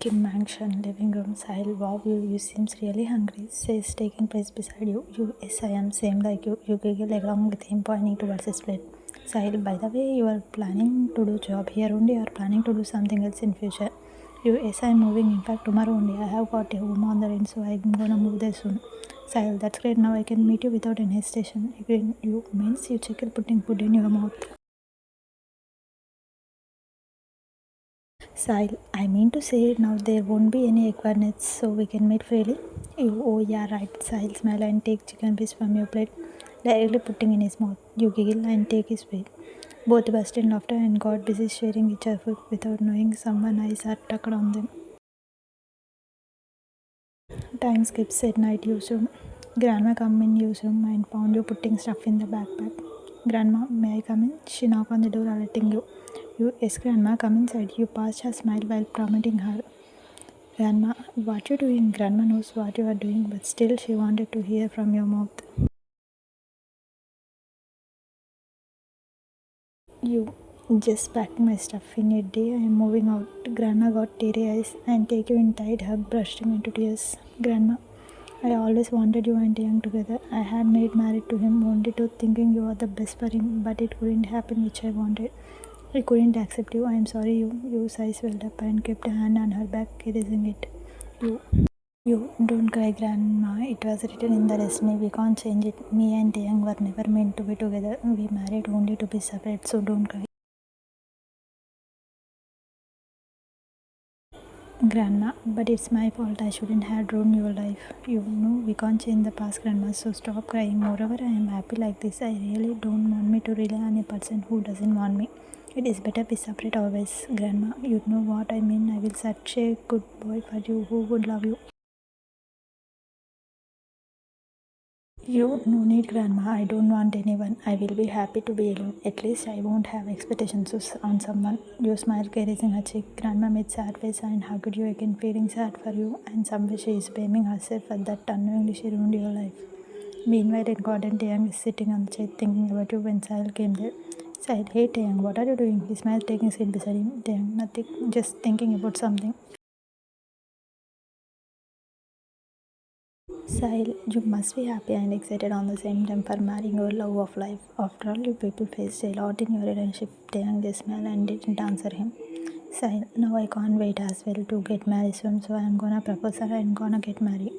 Kim Mansion, living room. Sahil, wow, you seems really hungry. Says, taking place beside you. You, yes, I am. Same like you. You giggle along with him, pointing towards his plate. Sahil, by the way, you are planning to do job here only, or planning to do something else in future? You, yes, I am moving. In fact, tomorrow only. I have got a home on the rent, so I am gonna move there soon. Sahil, that's great. Now I can meet you without any hesitation. Again, you means you check putting food in your mouth. Sahil, I mean to say now there won't be any requirements so we can meet freely. You, oh yeah, right. Sahil smile and take chicken piece from your plate, directly putting in his mouth. You giggle and take his plate. Both burst in laughter and got busy sharing each other food without knowing someone's eyes are tucked on them. Time skips at night use room. Grandma come in use room and found you putting stuff in the backpack. Grandma, may I come in? She knocked on the door alerting you. You, yes grandma, come inside. You passed her smile while permitting her. Grandma, what you doing? Grandma knows what you are doing, but still she wanted to hear from your mouth. You, just packing my stuff in a day. I am moving out. Grandma got teary eyes and take you in tight hug, bursting into tears. Grandma, I always wanted you and Taehyung together. I had made married to him only to thinking you are the best for him, but it couldn't happen which I wanted. I couldn't accept you. I am sorry. Your eyes welled up and kept a hand on her back, erasing it. You don't cry, Grandma. It was written in the destiny. We can't change it. Me and Taehyung were never meant to be together. We married only to be separate, so don't cry. Grandma, but it's my fault. I shouldn't have ruined your life. You know we can't change the past, Grandma, so stop crying. Moreover, I am happy like this. I really don't want me to rely on a person who doesn't want me. It is better be separate always, Grandma. You know what I mean. I will such a good boy for you who would love you. You no need, Grandma. I don't want anyone. I will be happy to be alone. At least I won't have expectations on someone. You smile, caressing her cheek. Grandma made sad face and hugged you again, feeling sad for you. And somewhere she is blaming herself for that unknowingly she ruined your life. Meanwhile, in garden, Taehyung is sitting on the chair thinking about you when Sahil came there. Sahil, hey Taehyung, what are you doing? He smiled, taking a seat beside him. Taehyung, nothing, just thinking about something. Sahil, you must be happy and excited on the same time for marrying your love of life. After all, you people faced a lot in your relationship. Taehyung just smiled and didn't answer him. Sahil, now I can't wait as well to get married soon, so I'm gonna propose her and gonna get married.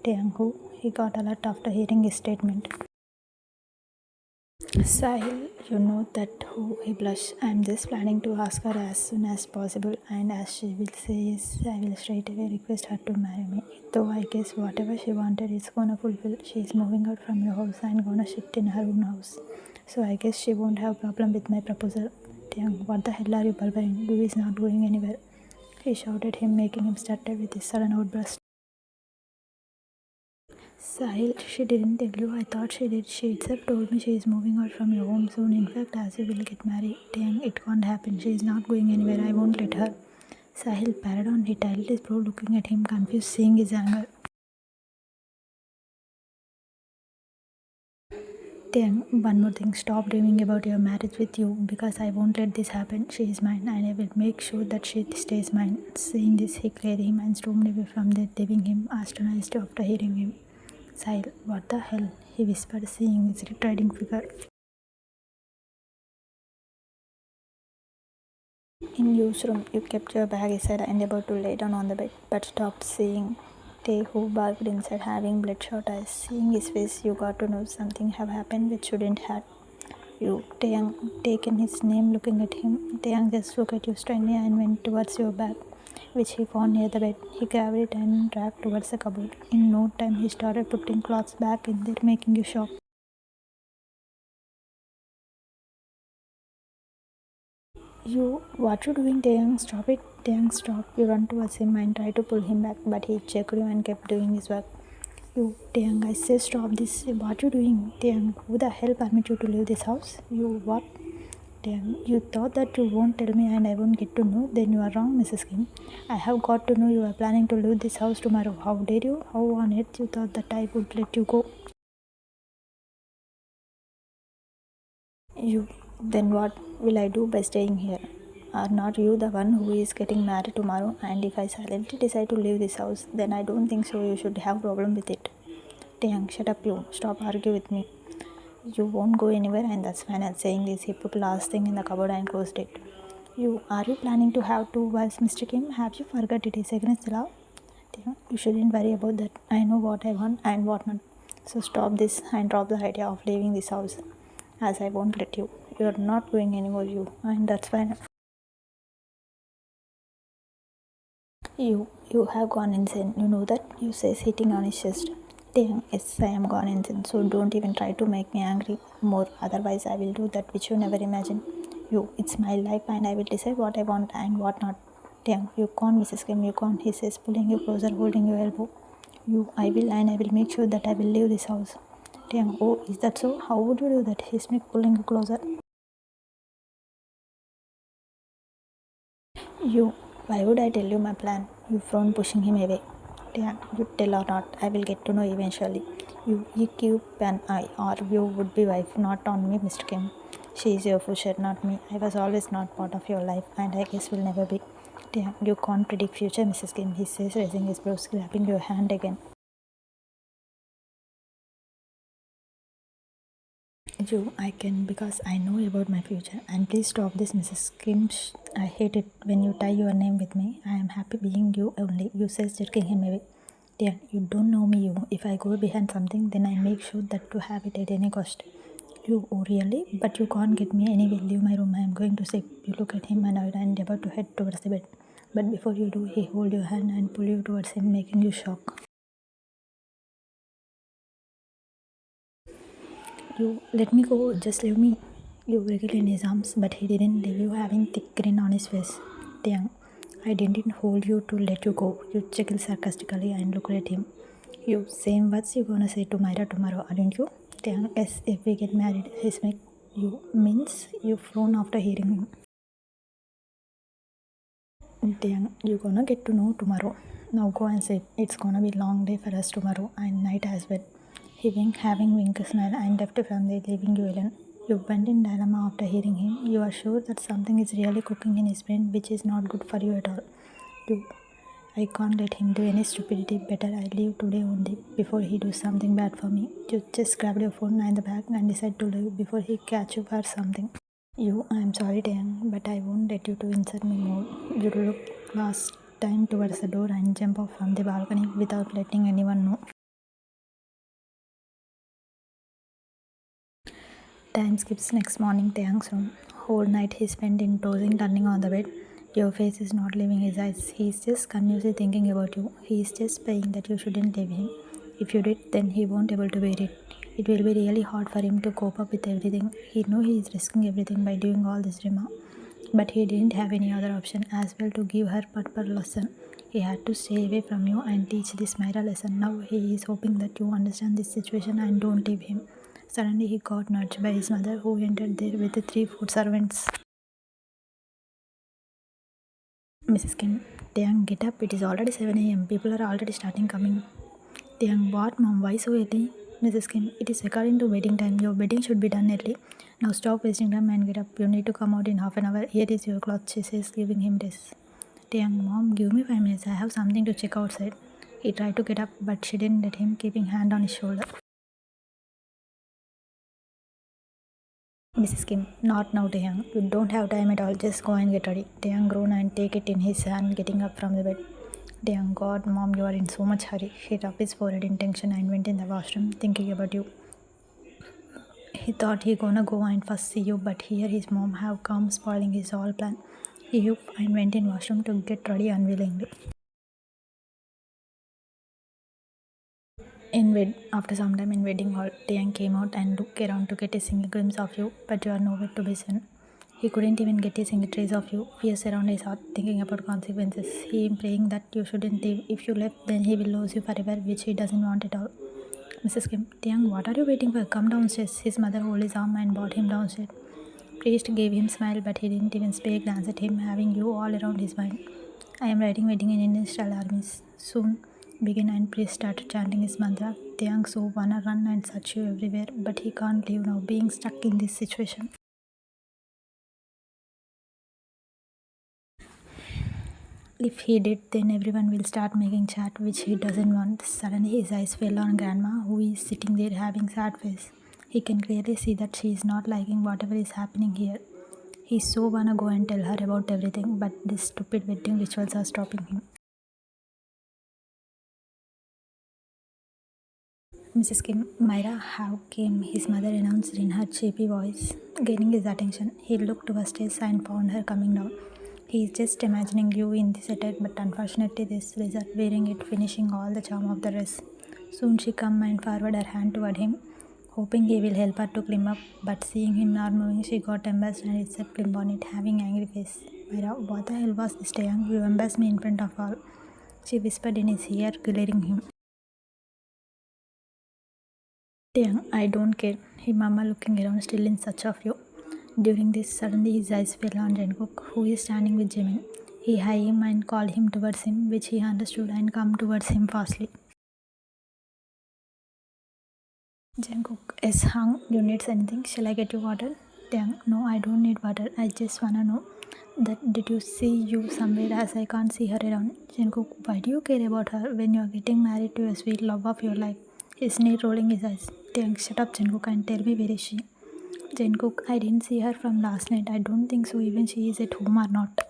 Taehyung, who? He got alert after hearing his statement. Sahil, you know that who he blushed. I'm just planning to ask her as soon as possible, and as she will say yes, I will straight away request her to marry me. Though I guess whatever she wanted is gonna fulfill. She is moving out from your house and gonna shift in her own house. So I guess she won't have problem with my proposal. Taehyung, what the hell are you blubbering? Doo is not going anywhere. He shouted him, making him stutter with his sudden outburst. Sahil, she didn't tell you. I thought she did. She itself told me she is moving out from your home soon. In fact, as you will get married. Dang, it can't happen. She is not going anywhere. I won't let her. Sahil parried on. He tilted his brow, looking at him, confused, seeing his anger. Dang, one more thing. Stop dreaming about your marriage with you because I won't let this happen. She is mine and I will make sure that she stays mine. Saying this, he cleared him and stormed away from there, leaving him astonished after hearing him. Sahil, what the hell? He whispered, seeing his retreating figure. In newsroom, you kept your bag aside and about to lay down on the bed, but stopped seeing Tae, who barked inside, having bloodshot eyes. Seeing his face, you got to know something have happened which shouldn't have. You, Taehyung, taken his name, looking at him. Taehyung just looked at you sternly and went towards your bag, which he found near the bed. He grabbed it and dragged towards the cupboard. In no time, he started putting clothes back in there, making you shocked. You, what you doing, Taehyung? Stop it. Taehyung stopped. You run towards him and try to pull him back, but he checked you and kept doing his work. You, Taehyung, I say stop this. What you doing? Taehyung, who the hell permit you to leave this house? You, what? Taehyung, you thought that you won't tell me and I won't get to know? Then you are wrong, Mrs. Kim. I have got to know you are planning to leave this house tomorrow. How dare you? How on earth you thought that I would let you go? You, then what will I do by staying here? Are not you the one who is getting married tomorrow? And if I silently decide to leave this house, then I don't think so you should have problem with it. Taehyung, shut up you. Stop arguing with me. You won't go anywhere and that's fine. As saying this, he put last thing in the cupboard and closed it. Are you planning to have two wives, Mr. Kim? Have you forgot it is against the law? Taehyung, you shouldn't worry about that. I know what I want and what not. So stop this and drop the idea of leaving this house. As I won't let you. You're not going anymore, you. And that's fine. You have gone insane. You know that? You says hitting on his chest. Taehyung, yes, I am gone insane. So don't even try to make me angry more. Otherwise, I will do that which you never imagined. It's my life and I will decide what I want and what not. Taehyung, you can't, Mrs. Kim, you can't. He says, pulling you closer, holding your elbow. I will and I will make sure that I will leave this house. Taehyung, oh, is that so? How would you do that? He's pulling you closer. Why would I tell you my plan? You frown, pushing him away. Taehyung, you tell or not, I will get to know eventually. You keep an eye, or you would be wife, not on me, Mr. Kim. She is your future, not me. I was always not part of your life, and I guess will never be. Taehyung, you can't predict future, Mrs. Kim. He says, raising his brows, grabbing your hand again. I can because I know about my future. And please stop this, Mrs. Kim. I hate it when you tie your name with me. I am happy being you only. You says, jerking him away. Dear, you don't know me, you. If I go behind something, then I make sure that to have it at any cost. Oh really? But you can't get me anyway. Leave my room. I am going to sleep. You look at him and about to head towards the bed. But before you do, he hold your hand and pull you towards him, making you shock. Let me go, just leave me. You wriggled in his arms, but he didn't leave you, having thick grin on his face. Taehyung, I didn't hold you to let you go. You chuckled sarcastically and looked at him. Same words you gonna say to Myra tomorrow, aren't you? Taehyung, yes, if we get married. His make means you frown after hearing him. Taehyung, you gonna get to know tomorrow. Now go and sleep. It's gonna be long day for us tomorrow and night as well. He winked, having wink a smile, and left from there, leaving you alone. You went in dilemma after hearing him. You are sure that something is really cooking in his brain, which is not good for you at all. I can't let him do any stupidity. Better I leave today only before he do something bad for me. You just grab your phone and the bag and decide to leave before he catch you for something. I'm sorry, Taehyung, but I won't let you to insult me more. You look last time towards the door and jump off from the balcony without letting anyone know. Time skips next morning, Taehyung's room. Whole night he spent in dozing, turning on the bed. Your face is not leaving his eyes. He is just confusedly thinking about you. He is just praying that you shouldn't leave him. If you did, then he won't able to bear it. It will be really hard for him to cope up with everything. He know he is risking everything by doing all this drama. But he didn't have any other option as well to give her proper lesson. He had to stay away from you and teach this Myra lesson. Now he is hoping that you understand this situation and don't leave him. Suddenly he got nudged by his mother, who entered there with the 3 food servants. Mrs. Kim, Taehyung, get up. It is already 7 a.m. People are already starting coming. Taehyung, what mom? Why so early? Mrs. Kim, it is according to wedding time. Your wedding should be done early. Now stop wasting time and get up. You need to come out in half an hour. Here is your cloth, she says, giving him this. Taehyung, mom, give me 5 minutes. I have something to check outside. He tried to get up, but she didn't let him, keeping hand on his shoulder. Mrs. Kim, not now, Taehyung. You don't have time at all. Just go and get ready. Taehyung groaned and take it in his hand, getting up from the bed. Taehyung, God, mom, you are in so much hurry. He rubbed his forehead in tension and went in the washroom, thinking about you. He thought he gonna go and first see you, but here his mom have come, spoiling his whole plan. He whooped and went in washroom to get ready unwillingly. After some time in wedding hall, Taehyung came out and looked around to get a single glimpse of you, but you are nowhere to be seen. He couldn't even get a single trace of you. Fears around his heart, thinking about consequences. He is praying that you shouldn't leave. If you left, then he will lose you forever, which he doesn't want at all. Mrs. Kim, Taehyung, what are you waiting for? Come downstairs. His mother held his arm and brought him downstairs. Priest gave him a smile, but he didn't even speak, glanced at him, having you all around his mind. I am writing wedding in Indian style armies. Soon begin, and priest started chanting his mantra. Taehyung so wanna run and search you everywhere, but he can't leave now, being stuck in this situation. If he did, then everyone will start making chat, which he doesn't want. Suddenly his eyes fell on Grandma, who is sitting there having sad face. He can clearly see that she is not liking whatever is happening here. He so wanna go and tell her about everything, but these stupid wedding rituals are stopping him. Mrs. Kim, Myra, how came? His mother announced in her cheapy voice, gaining his attention. He looked to her stairs and found her coming down. He is just imagining you in this attire, but unfortunately this wizard wearing it, finishing all the charm of the dress. Soon she come and forward her hand toward him, hoping he will help her to climb up, but seeing him not moving, she got embarrassed and itself climb on it, having angry face. Myra, what the hell was this, Taehyung? You embarrassed me in front of all. She whispered in his ear, glaring him. Taehyung, I don't care. He mama looking around still in search of you. During this, suddenly his eyes fell on Jungkook, who is standing with Jiminff. He hi him and called him towards him, which he understood and come towards him fastly. Jungkook, yes, Hung, you need anything? Shall I get you water? Taehyung, no, I don't need water. I just wanna know that did you see you somewhere as I can't see her around? Jungkook, why do you care about her when you are getting married to a sweet love of your life? He sneered, rolling his eyes. Taehyung, shut up, Jungkook, and tell me where is she? Jungkook, I didn't see her from last night. I don't think so even she is at home or not.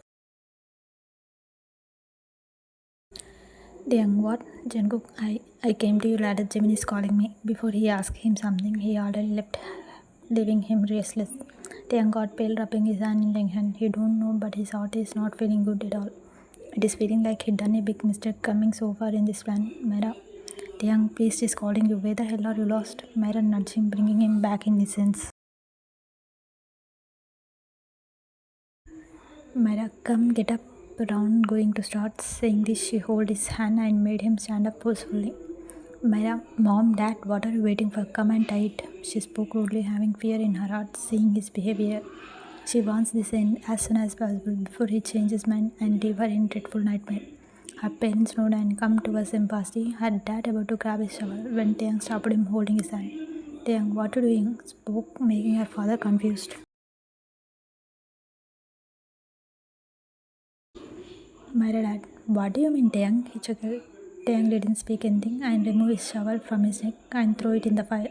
Taehyung, what? Jungkook, I came to you lad that Jimin is calling me. Before he asked him something, he already left, leaving him restless. Taehyung got pale, rubbing his hand in tension. He don't know, but his heart is not feeling good at all. It is feeling like he'd done a big mistake coming so far in this plan. Myra, Taehyung, priest is calling you. Where the hell are you lost? Myra nudged him, bringing him back in his sense. Myra, come, get up, round going to start. Saying this, she held his hand and made him stand up forcefully. Myra, Mom, Dad, what are you waiting for? Come and tie it. She spoke rudely, having fear in her heart, seeing his behavior. She wants this end as soon as possible before he changes his mind and leave her in dreadful nightmare. Her parents nodded and come towards him fastly. Her dad about to grab his shovel when Taehyung stopped him, holding his hand. Taehyung, what are you doing? Spoke, making her father confused. Myra, Dad, what do you mean, Taehyung? He chuckled. Taehyung didn't speak anything and removed his shovel from his neck and threw it in the fire,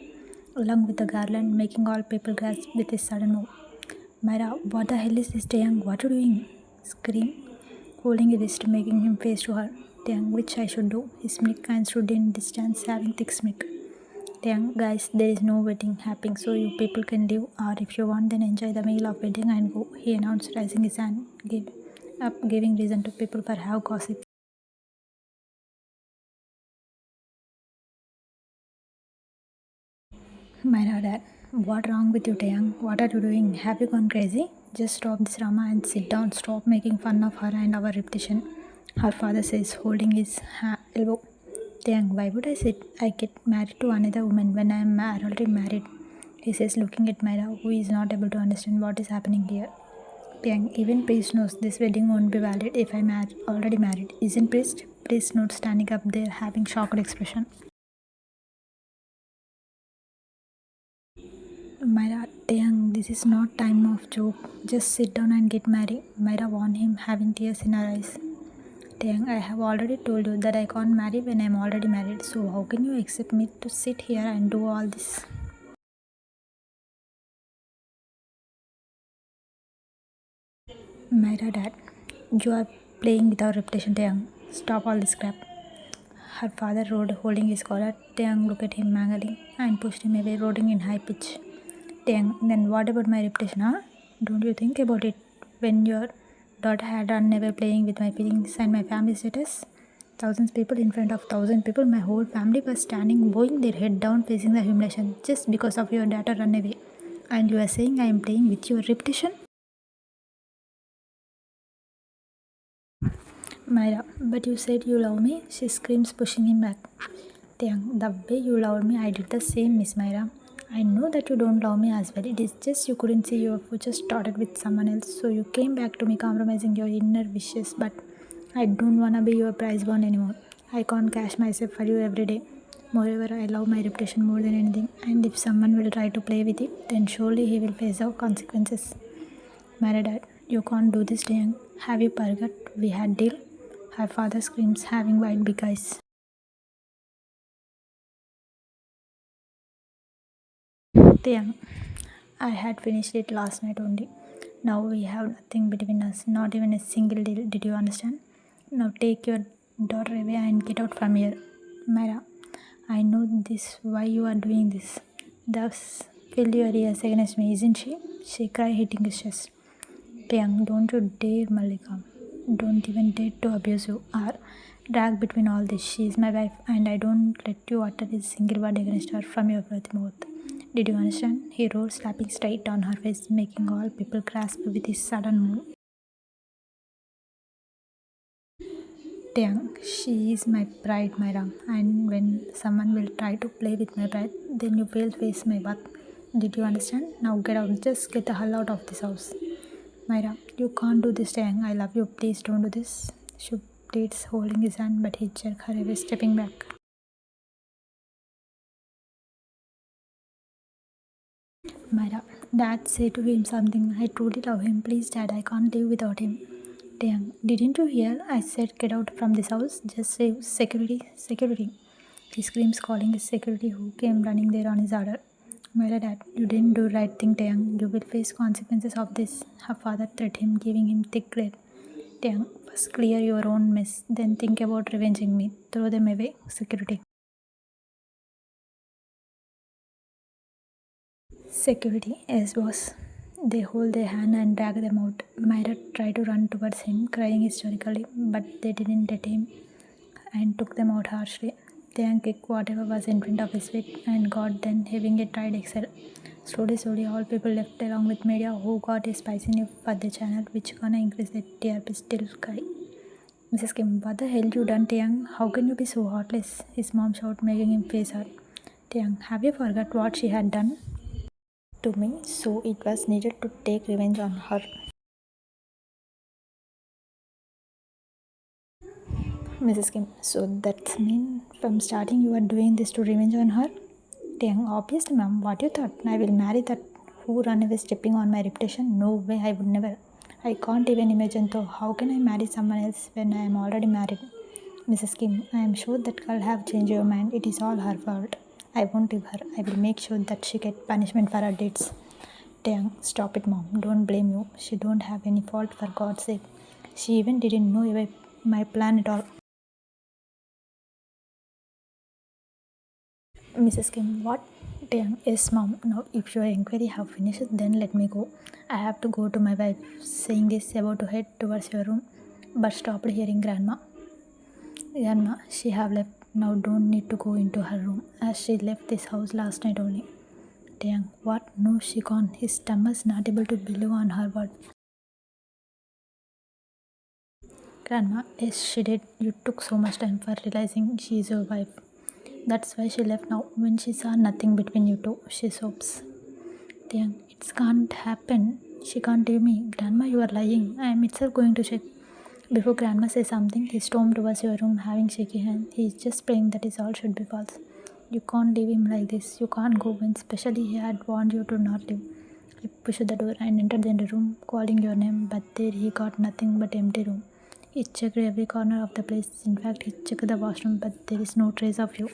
along with the garland, making all people gasp with his sudden move. Myra, what the hell is this, Taehyung? What are you doing? Screamed, holding his wrist, making him face to her. Taehyung, which I should do? He smirked and stood in distance, having thick smirk. Taehyung, guys, there is no wedding happening, so you people can leave, or if you want, then enjoy the meal of wedding and go, he announced, raising his hand, giving reason to people for have gossip. Myra, Dad, what wrong with you, Taehyung? What are you doing? Have you gone crazy? Just stop this drama and sit down. Stop making fun of her and our reputation. Her father says, holding his elbow. Taehyung, why would I sit? I get married to another woman when I am already married. He says, looking at Myra, who is not able to understand what is happening here. Taehyung, even priest knows this wedding won't be valid if I'm already married. Isn't priest? Priest notes standing up there, having shocked expression. Myra, Taehyung, this is not time of joke. Just sit down and get married. Myra warned him, having tears in her eyes. Taehyung, I have already told you that I can't marry when I am already married. So how can you accept me to sit here and do all this? Myra, Dad, you are playing with our reputation, Taehyung. Stop all this crap. Her father rode, holding his collar. Taehyung looked at him angrily and pushed him away, roaring in high pitch. Taehyung, then what about my reputation, huh? Don't you think about it when your daughter had run never playing with my feelings and my family status? Thousands people in front of thousand people, my whole family was standing, bowing their head down, facing the humiliation just because of your daughter run away. And you are saying I am playing with your reputation? Myra, but you said you love me? She screams, pushing him back. Taehyung, the way you loved me, I did the same, Miss Myra. I know that you don't love me as well. It is just you couldn't see your future started with someone else, so you came back to me compromising your inner wishes. But I don't wanna be your prize bond anymore. I can't cash myself for you every day. Moreover, I love my reputation more than anything, and if someone will try to play with it, then surely he will face the consequences. Myra, Dad, you can't do this, Taehyung. Have you forgot we had deal? Her father screams, having white big eyes. Taehyung, I had finished it last night only. Now we have nothing between us, not even a single deal. Did you understand? Now take your daughter away and get out from here. Myra, I know this why you are doing this. Thus fill your ears against me, isn't she? She cried, hitting his chest. Taehyung, don't you dare, Malika. Don't even dare to abuse you or drag between all this. She is my wife and I don't let you utter a single word against her from your mouth. Did you understand? He roared, slapping straight on her face, making all people grasp with his sudden move. Taehyung, she is my pride, Myra, and when someone will try to play with my pride, then you will face my wrath. Did you understand? Now get out, just get the hell out of this house. Myra, you can't do this, Taehyung. I love you, please don't do this. She pleads, holding his hand, but he jerked her away, stepping back. Myra, Dad, say to him something. I truly love him. Please, Dad, I can't live without him. Taehyung, didn't you hear? I said get out from this house. Just say security, security. He screams, calling his security who came running there on his order. Myra, Dad, you didn't do right thing, Taehyung. You will face consequences of this. Her father threatened him, giving him thick grade. Taehyung, first clear your own mess, then think about revenging me. Throw them away, security. Security, yes, boss. They hold their hand and drag them out. Myra tried to run towards him, crying hysterically, but they didn't let him and took them out harshly. Taehyung kicked whatever was in front of his feet and got then having a tried excel. Slowly, all people left along with media who got a spicy news for the channel, which gonna increase the TRP still cry. Mrs. Kim, what the hell you done, Taehyung? How can you be so heartless? His mom shouted, making him face her. Taehyung, have you forgot what she had done to me? So it was needed to take revenge on her. Mrs. Kim, so that means from starting you are doing this to revenge on her? Taehyung, obviously, ma'am. What you thought? I will marry that who run away stepping on my reputation? No way, I would never. I can't even imagine though. How can I marry someone else when I am already married? Mrs. Kim, I am sure that girl have changed your mind. It is all her fault. I won't leave her. I will make sure that she get punishment for her deeds. Taehyung, stop it, mom. Don't blame you. She don't have any fault, for God's sake. She even didn't know about my plan at all. Mrs. Kim, what? Taehyung, yes, mom. Now, if your inquiry have finished, then let me go. I have to go to my wife. Saying this, about to head towards your room, but stopped hearing Grandma. Grandma, she have left. Now don't need to go into her room, as she left this house last night only. Taehyung, what? No, she can't. His stomach's not able to believe on her word. Grandma, yes, she did. You took so much time for realizing she is your wife. That's why she left now. When she saw nothing between you two, she sobs. Taehyung, it can't happen. She can't leave me. Grandma, you are lying. I am itself going to check. Before Grandma says something, he stormed towards your room having shaky hands. He is just praying that is all should be false. You can't leave him like this. You can't go when specially he had warned you to not leave. He pushed the door and entered the room, calling your name, but there he got nothing but empty room. He checked every corner of the place. In fact, he checked the washroom, but there is no trace of you.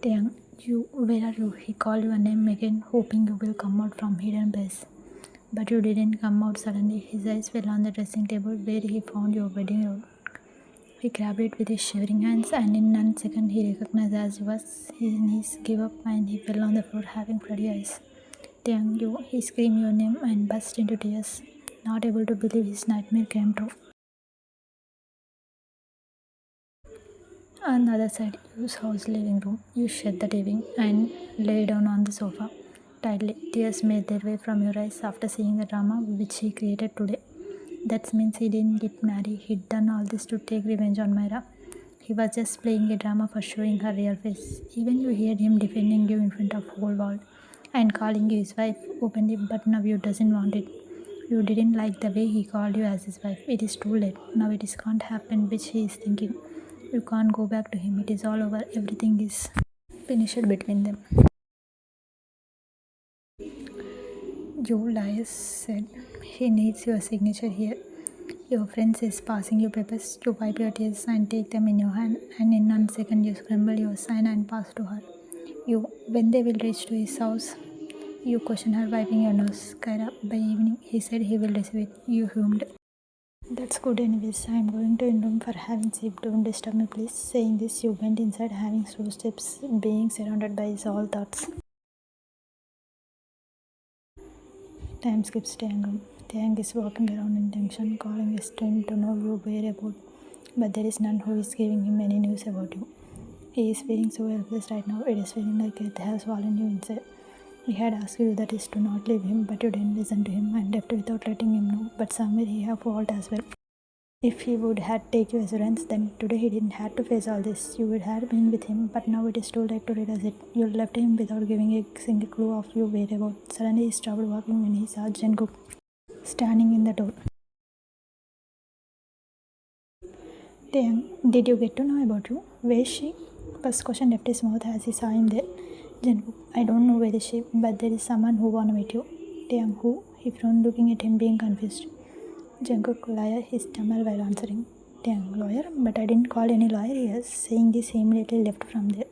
Taehyung, where are you? He called your name again, hoping you will come out from hidden place. But you didn't come out suddenly. His eyes fell on the dressing table where he found your wedding ring. He grabbed it with his shivering hands, and in a second he recognized as he was. His knees gave up and he fell on the floor having bloody eyes. Taehyung, he screamed your name and burst into tears, not able to believe his nightmare came true. On the other side, Yu's house living room. You shut the TV and lay down on the sofa. Tightly, tears made their way from your eyes after seeing the drama which he created today. That means he didn't get married. He'd done all this to take revenge on Myra. He was just playing a drama for showing her real face. Even you heard him defending you in front of whole world and calling you his wife openly, but now you doesn't want it. You didn't like the way he called you as his wife. It is too late. Now it is can't happen, which he is thinking. You can't go back to him. It is all over. Everything is finished between them. You liars said he needs your signature here. Your friend is passing you papers. You wipe your tears and take them in your hand, and in 1 second you scramble your sign and pass to her. When they will reach to his house, you question her wiping your nose. Kyra, by evening, he said he will receive it. You fumed. That's good anyways. I'm going to in room for having sleep. Don't disturb me please. Saying this, you went inside having slow steps, being surrounded by his all thoughts. Time skips Taehyung. Taehyung is walking around in tension, calling his twin to know you whereabouts, but there is none who is giving him any news about you. He is feeling so helpless right now. It is feeling like it has swallowed you inside. He had asked you that is to not leave him, but you didn't listen to him and left without letting him know. But somewhere he have fault as well. If he would had take your assurance, then today he didn't have to face all this. You would have been with him, but now it is too late to realize it. You left him without giving a single clue of your whereabouts. Suddenly he stopped walking when he saw Jungkook standing in the door. Taehyung, did you get to know about you? Where is she? First question left his mouth as he saw him there. Jungkook, I don't know where is she, but there is someone who wanna meet you. Taehyung, who? He frowned, looking at him, being confused. Jungkook, lawyer, he stammered while answering. Taehyung, lawyer? But I didn't call any lawyer here. Saying this, he immediately left from there.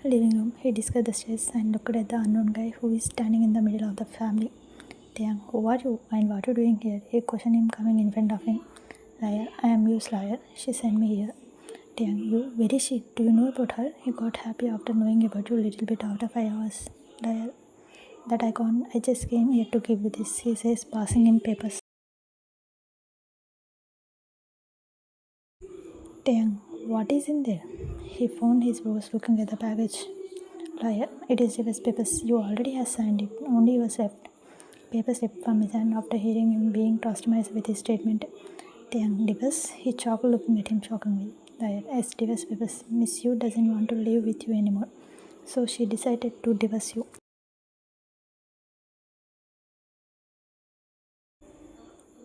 Living room, he discovered the stairs and looked at the unknown guy who is standing in the middle of the family. Taehyung, who are you and what are you doing here? He questioned him coming in front of him. Liar, I am your lawyer. She sent me here. Taehyung, you? Where is she? Do you know about her? He got happy after knowing about you a little bit after 5 hours. Liar, that I can't. I just came here to give you this. He says, passing him papers. Taehyung, what is in there? He found his brows looking at the package. Liar, it is divorce papers. You already have signed it. Only yours left. Paper slipped from his hand after hearing him being traumatized with his statement. Taehyung, divorce? He chuckled, looking at him shockingly. Liar, as divorce papers. Miss Yu doesn't want to live with you anymore, so she decided to divorce you.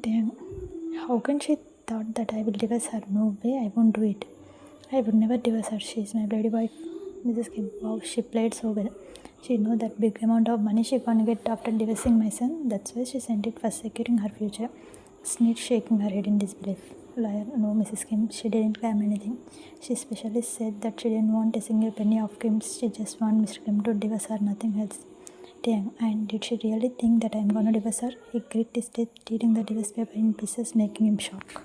Taehyung, how can she thought that I will divorce her? No way, I won't do it. I would never divorce her. She is my bloody wife. Mrs. Kim, wow, she played so well. She knows that big amount of money she gonna get after divorcing my son. That's why she sent it for securing her future. Sneed shaking her head in disbelief. Liar, no, Mrs. Kim, she didn't claim anything. She specially said that she didn't want a single penny of Kim's. She just wanted Mr. Kim to divorce her, nothing else. Taehyung, and did she really think that I'm gonna divorce her? He grit his teeth, tearing the divorce paper in pieces, making him shock.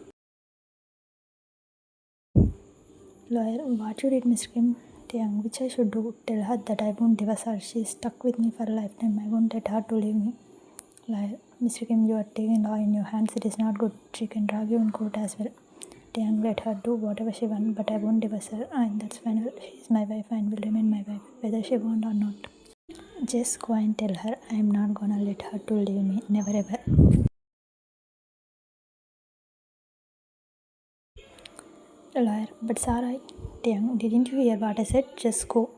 Lawyer, what you did, Mr. Kim? Taehyung, which I should do? Tell her that I won't divorce her. She is stuck with me for a lifetime. I won't let her to leave me. Liar, Mr. Kim, you are taking law in your hands. It is not good. She can drag you in court as well. Taehyung, let her do whatever she wants, but I won't divorce her. And that's final. She is my wife and will remain my wife, whether she wants or not. Just go and tell her I am not gonna let her to leave me. Never ever. Liar, but Sarai, Taehyung, didn't you hear what I said? Just go.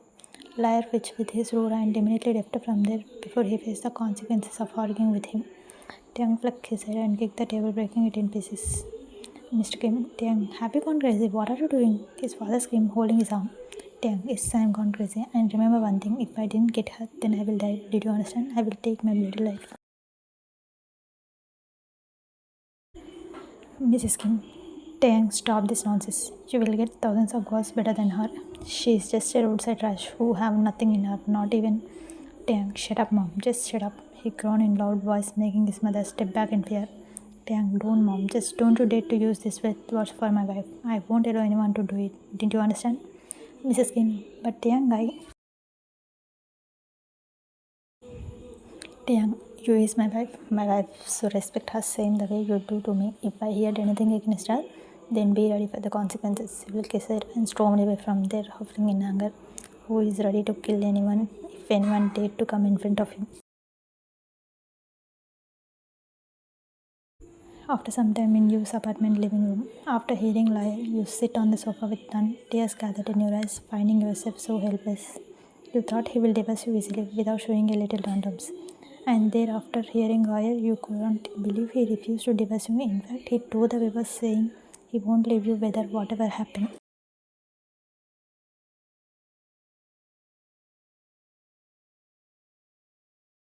Liar which with his roar and immediately left from there before he faced the consequences of arguing with him. Taehyung flicked his head and kicked the table, breaking it in pieces. Mr. Kim, Taehyung, have you gone crazy? What are you doing? His father screamed, holding his arm. Taehyung, yes, I am gone crazy. And remember one thing, if I didn't get her, then I will die. Did you understand? I will take my bloody life. Mrs. Kim, Taehyung, stop this nonsense. You will get thousands of girls better than her. She is just a roadside trash who have nothing in her, not even. Taehyung, shut up, mom. Just shut up. He groaned in loud voice, making his mother step back in fear. Taehyung, don't, mom. Just don't you dare to use this words for my wife. I won't allow anyone to do it. Didn't you understand? Mrs. Kim, but Taehyung, Taehyung, you is my wife, so respect her same the way you do to me. If I heard anything against her, then be ready for the consequences. He will kiss her and stormed away from there, huffing in anger. Who is ready to kill anyone if anyone dared to come in front of him? After some time in Yu's apartment living room, after hearing liar, you sit on the sofa with none, tears gathered in your eyes, finding yourself so helpless. You thought he will divorce you easily without showing a little tantrums. And thereafter hearing lawyer, you couldn't believe he refused to divorce you. In fact, he tore the papers saying he won't leave you whether whatever happened.